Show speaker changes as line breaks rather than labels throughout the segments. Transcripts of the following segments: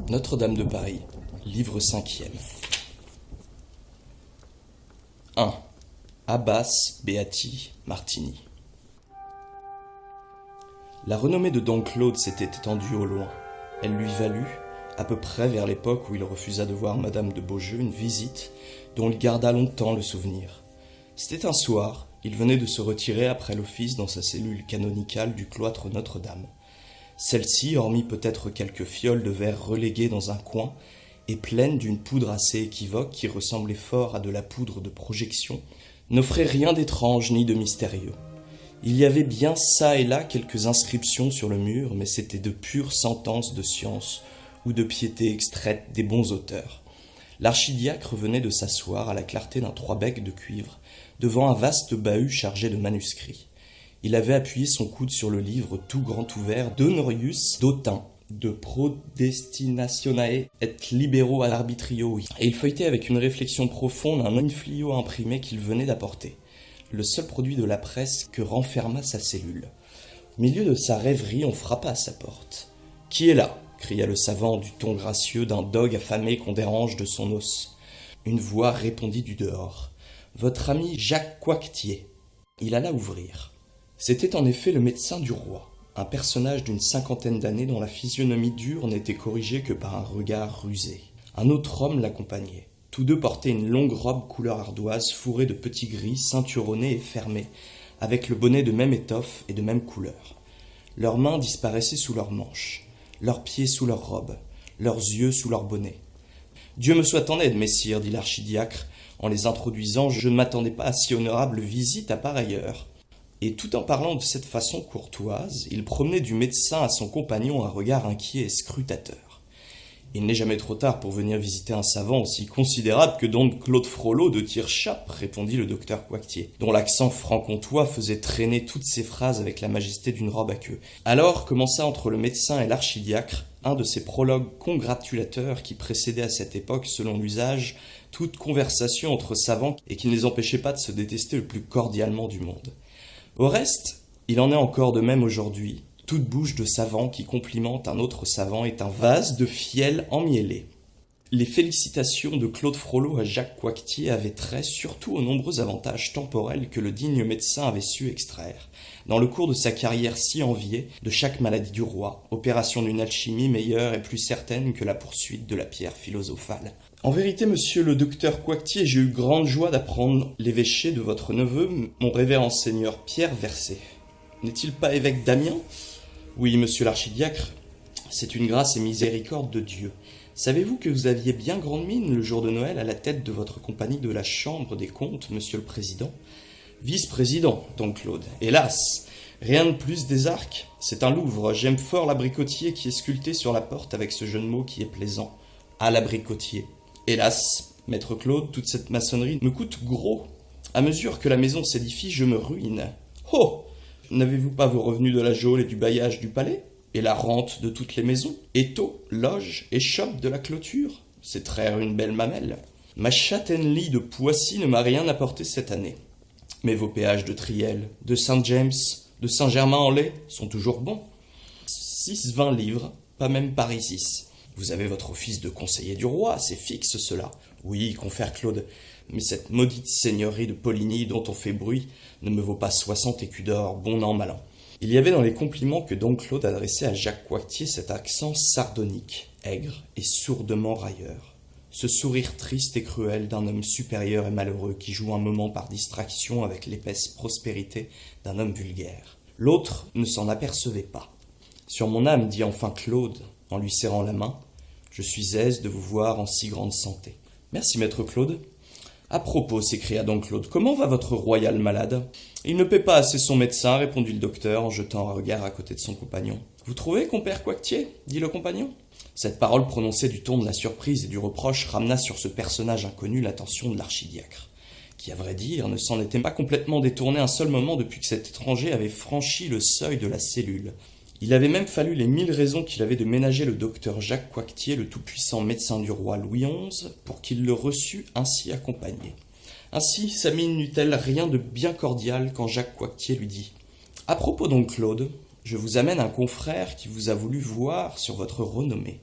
Notre-Dame de Paris, livre 5e. 1. Abbas Beati Martini. La renommée de Don Claude s'était étendue au loin. Elle lui valut, à peu près vers l'époque où il refusa de voir Madame de Beaujeu, une visite dont il garda longtemps le souvenir. C'était un soir, il venait de se retirer après l'office dans sa cellule canonicale du cloître Notre-Dame. Celle-ci, hormis peut-être quelques fioles de verre reléguées dans un coin, et pleine d'une poudre assez équivoque qui ressemblait fort à de la poudre de projection, n'offrait rien d'étrange ni de mystérieux. Il y avait bien çà et là quelques inscriptions sur le mur, mais c'étaient de pures sentences de science ou de piété extraites des bons auteurs. L'archidiacre venait de s'asseoir à la clarté d'un trois-becs de cuivre, devant un vaste bahut chargé de manuscrits. Il avait appuyé son coude sur le livre tout grand ouvert d'Honorius Dautin, de Prodestinationae et Libero ad arbitrio, et il feuilletait avec une réflexion profonde un inflio imprimé qu'il venait d'apporter, le seul produit de la presse que renferma sa cellule. Au milieu de sa rêverie, on frappa à sa porte. « Qui est là ?» cria le savant du ton gracieux d'un dogue affamé qu'on dérange de son os. Une voix répondit du dehors. « Votre ami Jacques Coictier. » Il alla ouvrir. C'était en effet le médecin du roi, un personnage d'une cinquantaine d'années dont la physionomie dure n'était corrigée que par un regard rusé. Un autre homme l'accompagnait. Tous deux portaient une longue robe couleur ardoise fourrée de petits gris, ceinturonnés et fermés, avec le bonnet de même étoffe et de même couleur. Leurs mains disparaissaient sous leurs manches, leurs pieds sous leurs robes, leurs yeux sous leurs bonnets. « Dieu me soit en aide, messire, dit l'archidiacre, en les introduisant, je ne m'attendais pas à si honorable visite à pareille heure. » Et tout en parlant de cette façon courtoise, il promenait du médecin à son compagnon un regard inquiet et scrutateur. « Il n'est jamais trop tard pour venir visiter un savant aussi considérable que Don Claude Frollo de Tirchap, répondit le docteur Coictier, dont l'accent franc-comtois faisait traîner toutes ses phrases avec la majesté d'une robe à queue. Alors commença entre le médecin et l'archidiacre un de ces prologues congratulateurs qui précédaient à cette époque, selon l'usage, toute conversation entre savants et qui ne les empêchait pas de se détester le plus cordialement du monde. Au reste, il en est encore de même aujourd'hui. Toute bouche de savant qui complimente un autre savant est un vase de fiel emmiellé. Les félicitations de Claude Frollo à Jacques Coictier avaient trait surtout aux nombreux avantages temporels que le digne médecin avait su extraire, dans le cours de sa carrière si enviée, de chaque maladie du roi, opération d'une alchimie meilleure et plus certaine que la poursuite de la pierre philosophale. En vérité, monsieur le docteur Coictier, j'ai eu grande joie d'apprendre l'évêché de votre neveu, mon révérend seigneur Pierre Versé. N'est-il pas évêque d'Amiens ? Oui, monsieur l'archidiacre, c'est une grâce et miséricorde de Dieu. Savez-vous que vous aviez bien grande mine le jour de Noël à la tête de votre compagnie de la Chambre des comptes, monsieur le président ? Vice-président, Don Claude. Hélas, rien de plus des arcs. C'est un Louvre. J'aime fort l'abricotier qui est sculpté sur la porte avec ce jeu de mots qui est plaisant. À l'abricotier. Hélas, maître Claude, toute cette maçonnerie me coûte gros. À mesure que la maison s'édifie, je me ruine. Oh ! N'avez-vous pas vos revenus de la geôle et du bailliage du palais ? Et la rente de toutes les maisons ? Étaux, loges et chope de la clôture ? C'est traire une belle mamelle. Ma châtaigneraie de Poissy ne m'a rien apporté cette année. Mais vos péages de Triel, de Saint-James, de Saint-Germain-en-Laye sont toujours bons. 6,20 livres, pas même parisis. Vous avez votre office de conseiller du roi, c'est fixe cela. Oui, confère Claude, mais cette maudite seigneurie de Poligny dont on fait bruit ne me vaut pas 60 écus d'or, bon an, mal an. Il y avait dans les compliments que Don Claude adressait à Jacques Coictier cet accent sardonique, aigre et sourdement railleur. Ce sourire triste et cruel d'un homme supérieur et malheureux qui joue un moment par distraction avec l'épaisse prospérité d'un homme vulgaire. L'autre ne s'en apercevait pas. « Sur mon âme, dit enfin Claude, en lui serrant la main, je suis aise de vous voir en si grande santé. »« Merci, maître Claude. »« À propos, s'écria Don Claude, comment va votre royal malade ? » ?»« Il ne paie pas assez son médecin, répondit le docteur en jetant un regard à côté de son compagnon. »« Vous trouvez, compère Coictier ? » dit le compagnon. Cette parole prononcée du ton de la surprise et du reproche ramena sur ce personnage inconnu l'attention de l'archidiacre, qui, à vrai dire, ne s'en était pas complètement détourné un seul moment depuis que cet étranger avait franchi le seuil de la cellule. Il avait même fallu les 1000 raisons qu'il avait de ménager le docteur Jacques Coictier, le tout-puissant médecin du roi Louis XI, pour qu'il le reçût ainsi accompagné. Ainsi, sa mine n'eut-elle rien de bien cordial quand Jacques Coictier lui dit « À propos donc, Claude, je vous amène un confrère qui vous a voulu voir sur votre renommée. »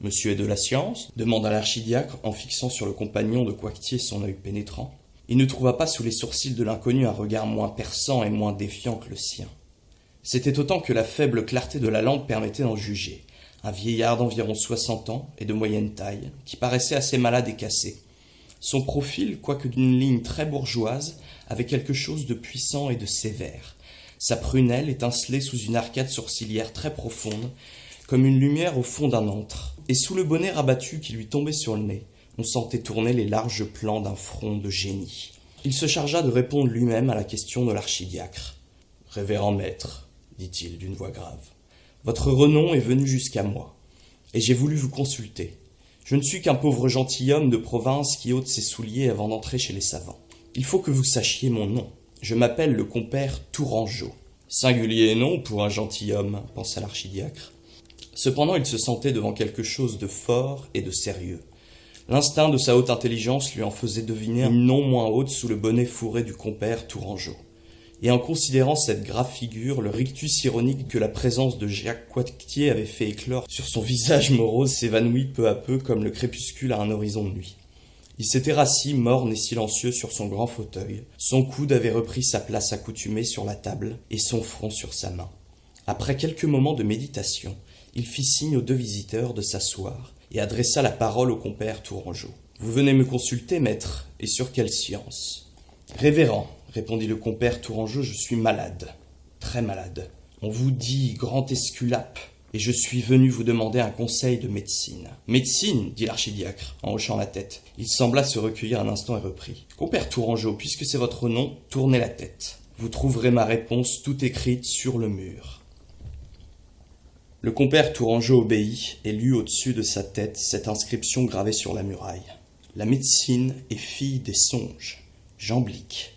Monsieur est de la science ? Demanda l'archidiacre en fixant sur le compagnon de Coictier son œil pénétrant. Il ne trouva pas sous les sourcils de l'inconnu un regard moins perçant et moins défiant que le sien. C'était autant que la faible clarté de la lampe permettait d'en juger. Un vieillard d'environ 60 ans et de moyenne taille, qui paraissait assez malade et cassé. Son profil, quoique d'une ligne très bourgeoise, avait quelque chose de puissant et de sévère. Sa prunelle étincelait sous une arcade sourcilière très profonde, comme une lumière au fond d'un antre, et sous le bonnet rabattu qui lui tombait sur le nez, on sentait tourner les larges plans d'un front de génie. Il se chargea de répondre lui-même à la question de l'archidiacre. « Révérend maître, dit-il d'une voix grave, votre renom est venu jusqu'à moi, et j'ai voulu vous consulter. Je ne suis qu'un pauvre gentilhomme de province qui ôte ses souliers avant d'entrer chez les savants. Il faut que vous sachiez mon nom. Je m'appelle le compère Tourangeau. » Singulier nom pour un gentilhomme, pensa l'archidiacre. Cependant, il se sentait devant quelque chose de fort et de sérieux. L'instinct de sa haute intelligence lui en faisait deviner une non moins haute sous le bonnet fourré du compère Tourangeau. Et en considérant cette grave figure, le rictus ironique que la présence de Jacques Coictier avait fait éclore sur son visage morose s'évanouit peu à peu comme le crépuscule à un horizon de nuit. Il s'était rassis, morne et silencieux, sur son grand fauteuil. Son coude avait repris sa place accoutumée sur la table et son front sur sa main. Après quelques moments de méditation, il fit signe aux deux visiteurs de s'asseoir et adressa la parole au compère Tourangeau. « Vous venez me consulter, maître, et sur quelle science ?»« Révérend, répondit le compère Tourangeau, je suis malade, très malade. On vous dit grand esculape, et je suis venu vous demander un conseil de médecine. »« Médecine, dit l'archidiacre, en hochant la tête. Il sembla se recueillir un instant et reprit. Compère Tourangeau, puisque c'est votre nom, tournez la tête. Vous trouverez ma réponse toute écrite sur le mur. » Le compère Tourangeau obéit et lut au-dessus de sa tête cette inscription gravée sur la muraille. La médecine est fille des songes. Jamblique.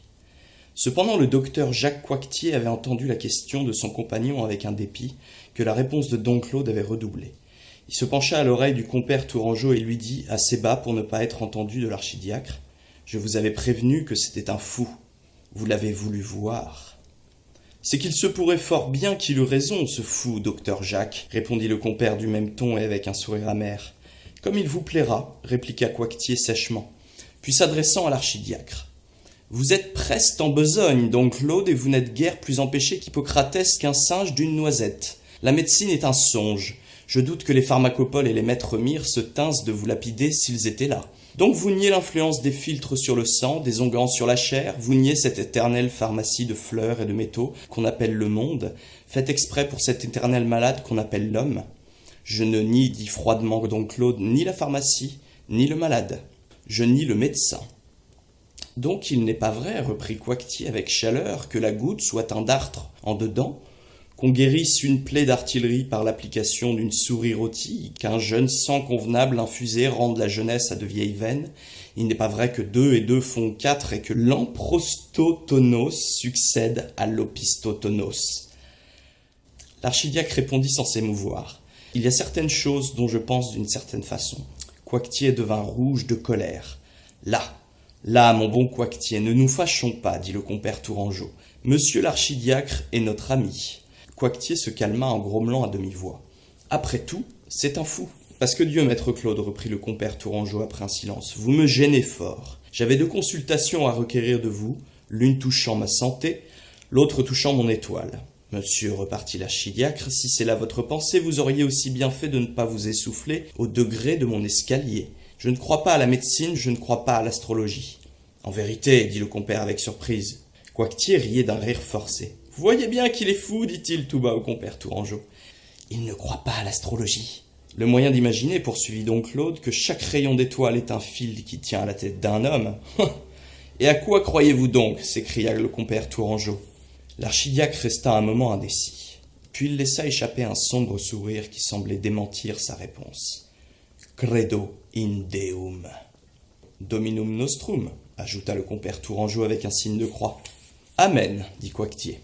Cependant, le docteur Jacques Coictier avait entendu la question de son compagnon avec un dépit que la réponse de Don Claude avait redoublé. Il se pencha à l'oreille du compère Tourangeau et lui dit, assez bas pour ne pas être entendu de l'archidiacre, « Je vous avais prévenu que c'était un fou. Vous l'avez voulu voir. » « C'est qu'il se pourrait fort bien qu'il eût raison, ce fou, docteur Jacques, répondit le compère du même ton et avec un sourire amer. Comme il vous plaira, répliqua Coictier sèchement, puis s'adressant à l'archidiacre. Vous êtes presque en besogne, Don Claude, et vous n'êtes guère plus empêché qu'Hippocratès qu'un singe d'une noisette. La médecine est un songe. Je doute que les pharmacopoles et les maîtres mires se tinssent de vous lapider s'ils étaient là. Donc vous niez l'influence des filtres sur le sang, des onguents sur la chair, vous niez cette éternelle pharmacie de fleurs et de métaux qu'on appelle le monde, faite exprès pour cet éternel malade qu'on appelle l'homme. Je ne nie, dit froidement Don Claude, ni la pharmacie, ni le malade. Je nie le médecin. Donc il n'est pas vrai, reprit Coictier avec chaleur, que la goutte soit un dartre en dedans, qu'on guérisse une plaie d'artillerie par l'application d'une souris rôtie, qu'un jeune sang convenable infusé rende la jeunesse à de vieilles veines. Il n'est pas vrai que 2 et 2 font 4 et que l'amprostotonos succède à l'opistotonos. L'archidiacre répondit sans s'émouvoir. Il y a certaines choses dont je pense d'une certaine façon. Coictier devint rouge de colère. Là, mon bon Coictier, ne nous fâchons pas, dit le compère Tourangeau. Monsieur l'archidiacre est notre ami. Coictier se calma en grommelant à demi-voix. Après tout, c'est un fou. Parce que Dieu, maître Claude, reprit le compère Tourangeau après un silence, vous me gênez fort. J'avais 2 consultations à requérir de vous, l'une touchant ma santé, l'autre touchant mon étoile. Monsieur, repartit l'archidiacre, si c'est là votre pensée, vous auriez aussi bien fait de ne pas vous essouffler au degré de mon escalier. Je ne crois pas à la médecine, je ne crois pas à l'astrologie. En vérité, dit le compère avec surprise. Coictier riait d'un rire forcé. Vous voyez bien qu'il est fou, dit-il tout bas au compère Tourangeau. Il ne croit pas à l'astrologie. Le moyen d'imaginer, poursuivit Don Claude, que chaque rayon d'étoile est un fil qui tient à la tête d'un homme. Et à quoi croyez-vous donc s'écria le compère Tourangeau. L'archidiacre resta un moment indécis. Puis il laissa échapper un sombre sourire qui semblait démentir sa réponse. Credo in Deum. Dominum nostrum, ajouta le compère Tourangeau avec un signe de croix. Amen, dit Coictier.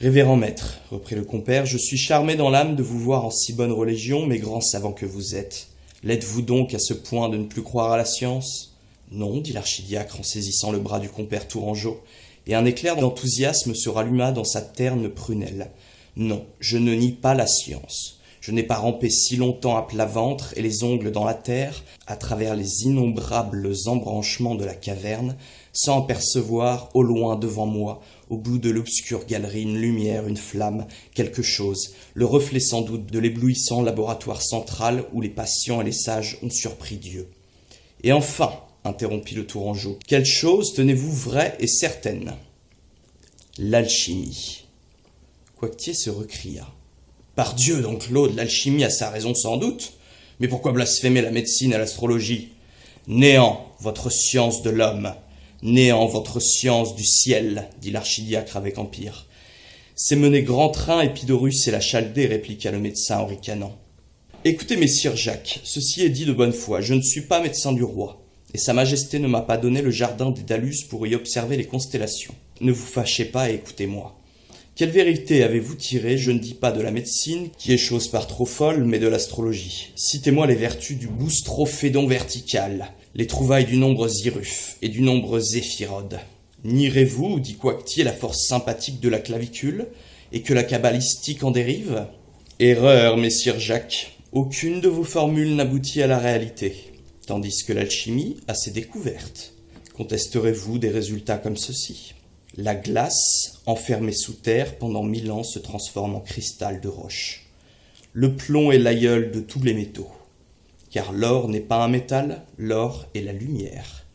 Révérend maître, reprit le compère, je suis charmé dans l'âme de vous voir en si bonne religion, mais grand savant que vous êtes. L'êtes-vous donc à ce point de ne plus croire à la science? Non, dit l'archidiacre en saisissant le bras du compère Tourangeau, et un éclair d'enthousiasme se ralluma dans sa terne prunelle. Non, je ne nie pas la science. Je n'ai pas rampé si longtemps à plat ventre et les ongles dans la terre, à travers les innombrables embranchements de la caverne, sans apercevoir, au loin devant moi, au bout de l'obscure galerie, une lumière, une flamme, quelque chose, le reflet sans doute de l'éblouissant laboratoire central où les patients et les sages ont surpris Dieu. Et enfin, interrompit le Tourangeau, quelle chose tenez-vous vraie et certaine? L'alchimie. Coictier se recria. Par Dieu, donc Claude, l'alchimie a sa raison sans doute. Mais pourquoi blasphémer la médecine et l'astrologie? Néant, votre science de l'homme. Néant, votre science du ciel, dit l'archidiacre avec empire. C'est mener grand train Épidorus et la Chaldée, répliqua le médecin en ricanant. Écoutez, messire Jacques, ceci est dit de bonne foi, je ne suis pas médecin du roi, et sa majesté ne m'a pas donné le jardin Dédalus pour y observer les constellations. Ne vous fâchez pas et écoutez-moi. Quelle vérité avez-vous tiré, je ne dis pas de la médecine, qui est chose par trop folle, mais de l'astrologie? Citez-moi les vertus du boustrophédon vertical, les trouvailles du nombre Ziruf et du nombre Zéphirode. Nierez-vous, dit Coictier, la force sympathique de la clavicule, et que la cabalistique en dérive? Erreur, messire Jacques. Aucune de vos formules n'aboutit à la réalité, tandis que l'alchimie a ses découvertes. Contesterez-vous des résultats comme ceci? La glace, enfermée sous terre pendant 1000 ans, se transforme en cristal de roche. Le plomb est l'aïeul de tous les métaux. Car l'or n'est pas un métal, l'or est la lumière.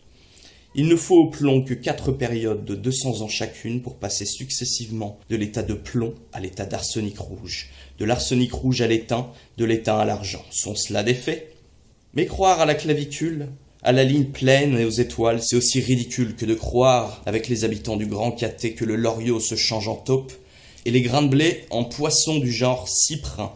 Il ne faut au plomb que 4 périodes de 200 ans chacune pour passer successivement de l'état de plomb à l'état d'arsenic rouge, de l'arsenic rouge à l'étain, de l'étain à l'argent. Sont cela des faits? Mais croire à la clavicule, à la ligne pleine et aux étoiles, c'est aussi ridicule que de croire, avec les habitants du Grand Caté, que le loriot se change en taupe et les grains de blé en poissons du genre cyprin.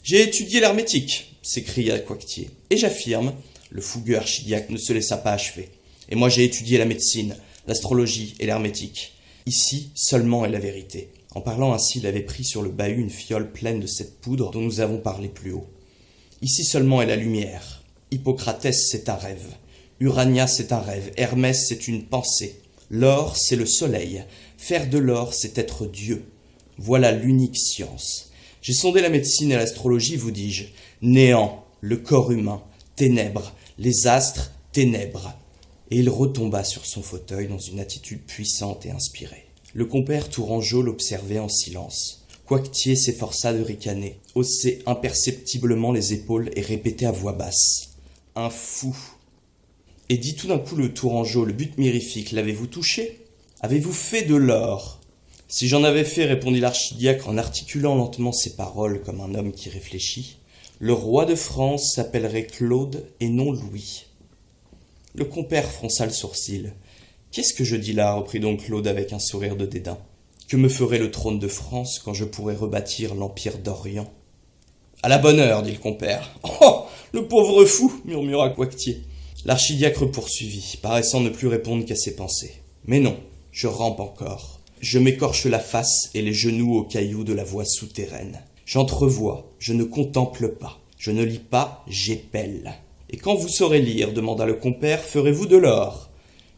J'ai étudié l'hermétique, s'écria Coictier, et j'affirme, le fougueux archidiacre ne se laissa pas achever. Et moi j'ai étudié la médecine, l'astrologie et l'hermétique. Ici seulement est la vérité. En parlant ainsi, il avait pris sur le bahut une fiole pleine de cette poudre dont nous avons parlé plus haut. Ici seulement est la lumière. Hippocratès, c'est un rêve. Urania, c'est un rêve. Hermès, c'est une pensée. L'or, c'est le soleil. Faire de l'or, c'est être Dieu. Voilà l'unique science. J'ai sondé la médecine et l'astrologie, vous dis-je. Néant, le corps humain. Ténèbres, les astres, ténèbres. Et il retomba sur son fauteuil dans une attitude puissante et inspirée. Le compère Tourangeau l'observait en silence. Coictier s'efforça de ricaner, haussait imperceptiblement les épaules et répétait à voix basse. Un fou. Et dit tout d'un coup le Tourangeau, le but mirifique, l'avez-vous touché? Avez-vous fait de l'or? Si j'en avais fait, répondit l'archidiacre en articulant lentement ses paroles comme un homme qui réfléchit, le roi de France s'appellerait Claude et non Louis. Le compère fronça le sourcil. Qu'est-ce que je dis là? Reprit donc Claude avec un sourire de dédain. Que me ferait le trône de France quand je pourrais rebâtir l'empire d'Orient? À la bonne heure, dit le compère. Oh, le pauvre fou, murmura Coictier. L'archidiacre poursuivit, paraissant ne plus répondre qu'à ses pensées. Mais non, je rampe encore. Je m'écorche la face et les genoux aux cailloux de la voie souterraine. J'entrevois, je ne contemple pas. Je ne lis pas, j'épelle. Et quand vous saurez lire, demanda le compère, ferez-vous de l'or?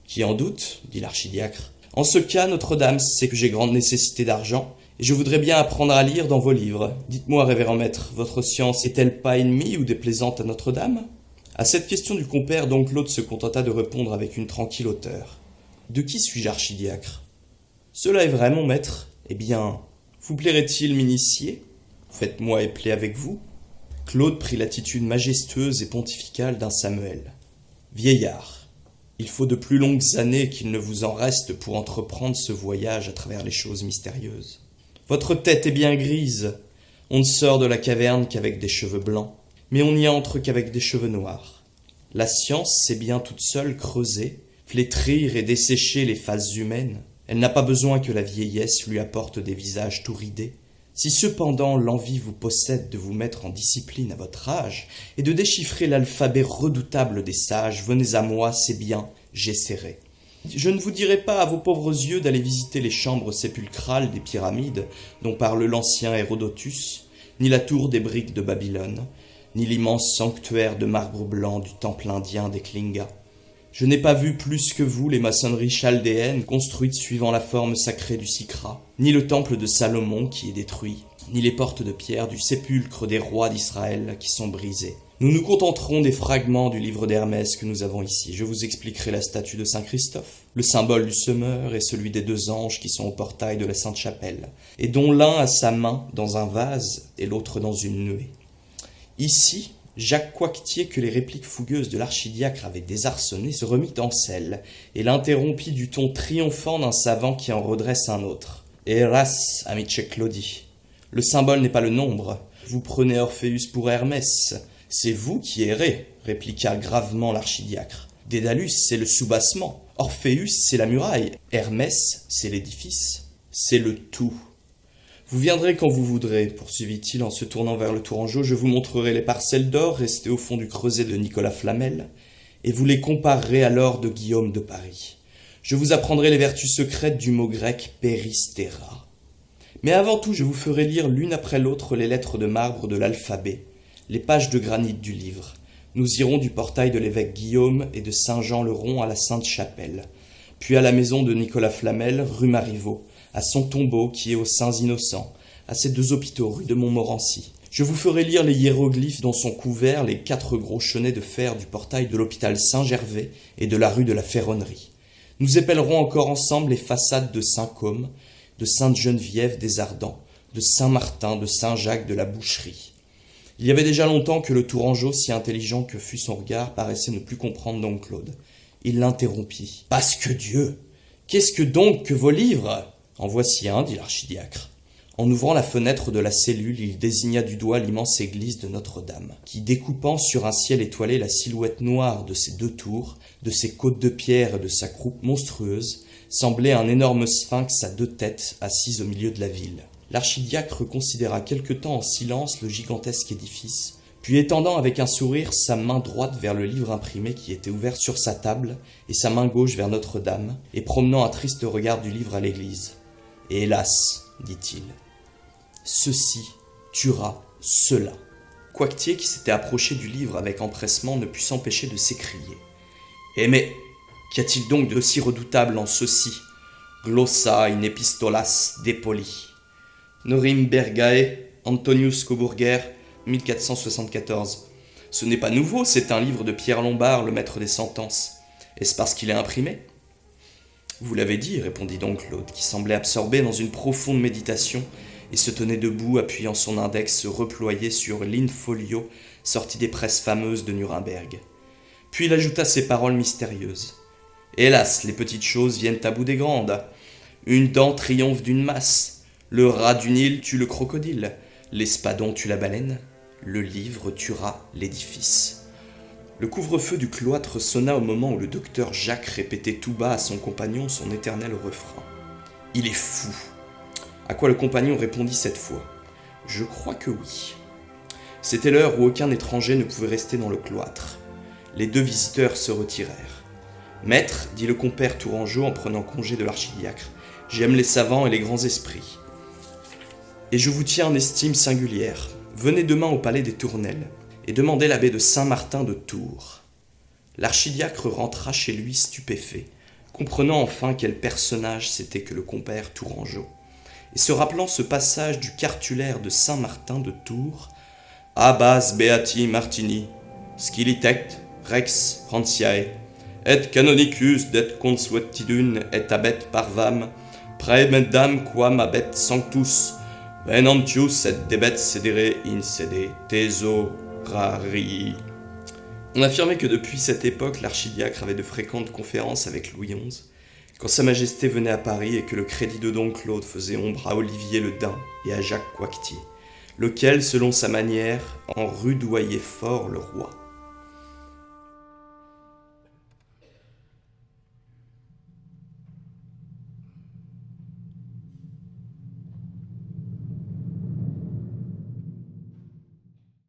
Qui en doute, dit l'archidiacre. En ce cas, Notre-Dame sait que j'ai grande nécessité d'argent, et je voudrais bien apprendre à lire dans vos livres. Dites-moi, révérend maître, votre science est-elle pas ennemie ou déplaisante à Notre-Dame? À cette question du compère, donc Claude se contenta de répondre avec une tranquille hauteur. De qui suis-je archidiacre? Cela est vrai, mon maître. Eh bien, vous plairait-il m'initier? Faites-moi épeler avec vous. Claude prit l'attitude majestueuse et pontificale d'un Samuel. Vieillard, il faut de plus longues années qu'il ne vous en reste pour entreprendre ce voyage à travers les choses mystérieuses. Votre tête est bien grise. On ne sort de la caverne qu'avec des cheveux blancs, mais on n'y entre qu'avec des cheveux noirs. La science sait bien toute seule creuser, flétrir et dessécher les faces humaines. Elle n'a pas besoin que la vieillesse lui apporte des visages tout ridés. Si cependant l'envie vous possède de vous mettre en discipline à votre âge et de déchiffrer l'alphabet redoutable des sages, venez à moi, c'est bien, j'essaierai. Je ne vous dirai pas à vos pauvres yeux d'aller visiter les chambres sépulcrales des pyramides dont parle l'ancien Hérodotus, ni la tour des briques de Babylone, ni l'immense sanctuaire de marbre blanc du temple indien des Klinga. Je n'ai pas vu plus que vous les maçonneries chaldéennes construites suivant la forme sacrée du Sikra, ni le temple de Salomon qui est détruit, ni les portes de pierre du sépulcre des rois d'Israël qui sont brisées. Nous nous contenterons des fragments du livre d'Hermès que nous avons ici. Je vous expliquerai la statue de Saint Christophe, le symbole du semeur et celui des deux anges qui sont au portail de la Sainte-Chapelle, et dont l'un a sa main dans un vase et l'autre dans une nuée. Ici, Jacques Coictier, que les répliques fougueuses de l'archidiacre avaient désarçonné, se remit en selle et l'interrompit du ton triomphant d'un savant qui en redresse un autre. « Hélas, amice Claudie, le symbole n'est pas le nombre. Vous prenez Orpheus pour Hermès. C'est vous qui errez, répliqua gravement l'archidiacre. Dédalus, c'est le soubassement. Orpheus, c'est la muraille. Hermès, c'est l'édifice. C'est le tout. Vous viendrez quand vous voudrez, poursuivit-il en se tournant vers le Tourangeau. Je vous montrerai les parcelles d'or restées au fond du creuset de Nicolas Flamel, et vous les comparerez à l'or de Guillaume de Paris. Je vous apprendrai les vertus secrètes du mot grec péristera. Mais avant tout, je vous ferai lire l'une après l'autre les lettres de marbre de l'alphabet, les pages de granit du livre. Nous irons du portail de l'évêque Guillaume et de Saint-Jean-le-Rond à la Sainte-Chapelle, puis à la maison de Nicolas Flamel, rue Marivaux, à son tombeau qui est aux Saints-Innocents, à ses deux hôpitaux rue de Montmorency. Je vous ferai lire les hiéroglyphes dont sont couverts les 4 gros chenets de fer du portail de l'hôpital Saint-Gervais et de la rue de la Ferronnerie. Nous épellerons encore ensemble les façades de Saint-Côme, de Sainte-Geneviève des Ardents, de Saint-Martin, de Saint-Jacques de la Boucherie. Il y avait déjà longtemps que le Tourangeau, si intelligent que fût son regard, paraissait ne plus comprendre Don Claude. Il l'interrompit. « Pasque Dieu! Qu'est-ce que donc que vos livres ?» « En voici un, dit l'archidiacre. » En ouvrant la fenêtre de la cellule, il désigna du doigt l'immense église de Notre-Dame, qui, découpant sur un ciel étoilé la silhouette noire de ses 2 tours, de ses côtes de pierre et de sa croupe monstrueuse, semblait un énorme sphinx à 2 têtes assis au milieu de la ville. L'archidiacre considéra quelque temps en silence le gigantesque édifice, puis étendant avec un sourire sa main droite vers le livre imprimé qui était ouvert sur sa table, et sa main gauche vers Notre-Dame, et promenant un triste regard du livre à l'église. « Et hélas, dit-il, ceci tuera cela. » Coictier, qui s'était approché du livre avec empressement, ne put s'empêcher de s'écrier. « Eh mais, qu'y a-t-il donc de si redoutable en ceci? Glossa in epistolas depoli. Norimbergae, Antonius Coburger, 1474. Ce n'est pas nouveau, c'est un livre de Pierre Lombard, le maître des sentences. Est-ce parce qu'il est imprimé? » Vous l'avez dit, répondit donc Claude, qui semblait absorbé dans une profonde méditation et se tenait debout, appuyant son index reployé sur l'in-folio sorti des presses fameuses de Nuremberg. Puis il ajouta ces paroles mystérieuses. « Hélas, les petites choses viennent à bout des grandes. Une dent triomphe d'une masse. Le rat du Nil tue le crocodile. L'espadon tue la baleine. Le livre tuera l'édifice. » Le couvre-feu du cloître sonna au moment où le docteur Jacques répétait tout bas à son compagnon son éternel refrain. « Il est fou !» À quoi le compagnon répondit cette fois. « Je crois que oui. » C'était l'heure où aucun étranger ne pouvait rester dans le cloître. Les 2 visiteurs se retirèrent. « Maître, dit le compère Tourangeau en prenant congé de l'archidiacre, j'aime les savants et les grands esprits. Et je vous tiens en estime singulière. Venez demain au palais des Tournelles et demandez l'abbé de Saint-Martin de Tours. » L'archidiacre rentra chez lui stupéfait, comprenant enfin quel personnage c'était que le compère Tourangeau, et se rappelant ce passage du cartulaire de Saint-Martin de Tours, « Abbas beati Martini, scilitect rex Franciae, et canonicus det consuetudine et abet parvam, praemedam quam abet sanctus, venantius et debet sedere in sede teso rari. » On affirmait que depuis cette époque, l'archidiacre avait de fréquentes conférences avec Louis XI, quand Sa Majesté venait à Paris et que le crédit de Don Claude faisait ombre à Olivier le Daim et à Jacques Coictier, lequel, selon sa manière, en rudoyait fort le roi.